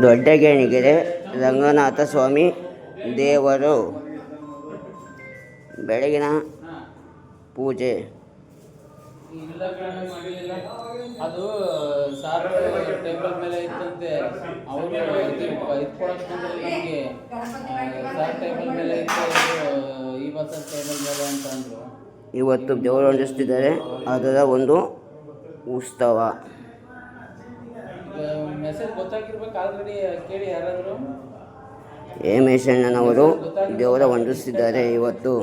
ದೊಡ್ಡಗೇಣಿಗೆರೆ ರಂಗನಾಥ ಸ್ವಾಮಿ ದೇವರು ಬೆಳಗಿನ ಪೂಜೆ. ಅದು ಸಾರ್ ಟೇಬಲ್ ಮೇಲೆ ಇತ್ತಂತೆ. ಅವರು ನಮಗೆ ಸಾರ್ ಟೇಬಲ್ ಮೇಲೆ ಇತ್ತು, ಇವತ್ತು ಟೇಬಲ್ ಮೇಲೆ ಅಂತ ಅಂದರು. ಇವತ್ತು ದೇವರು ಹೊಂದಿಸ್ತಿದ್ದಾರೆ, ಅದರ ಒಂದು ಉತ್ಸವ. ಮೆಸೇಜ್ ಗೊತ್ತಾಗಿರ್ಬೇಕು ಆಲ್ರೆಡಿ, ಕೇಳಿ ಯಾರಾದರೂ. ಹೇಮೇಶಣ್ಣನವರು ದೇವರ ವಂದಿಸಿದ್ದಾರೆ ಇವತ್ತು.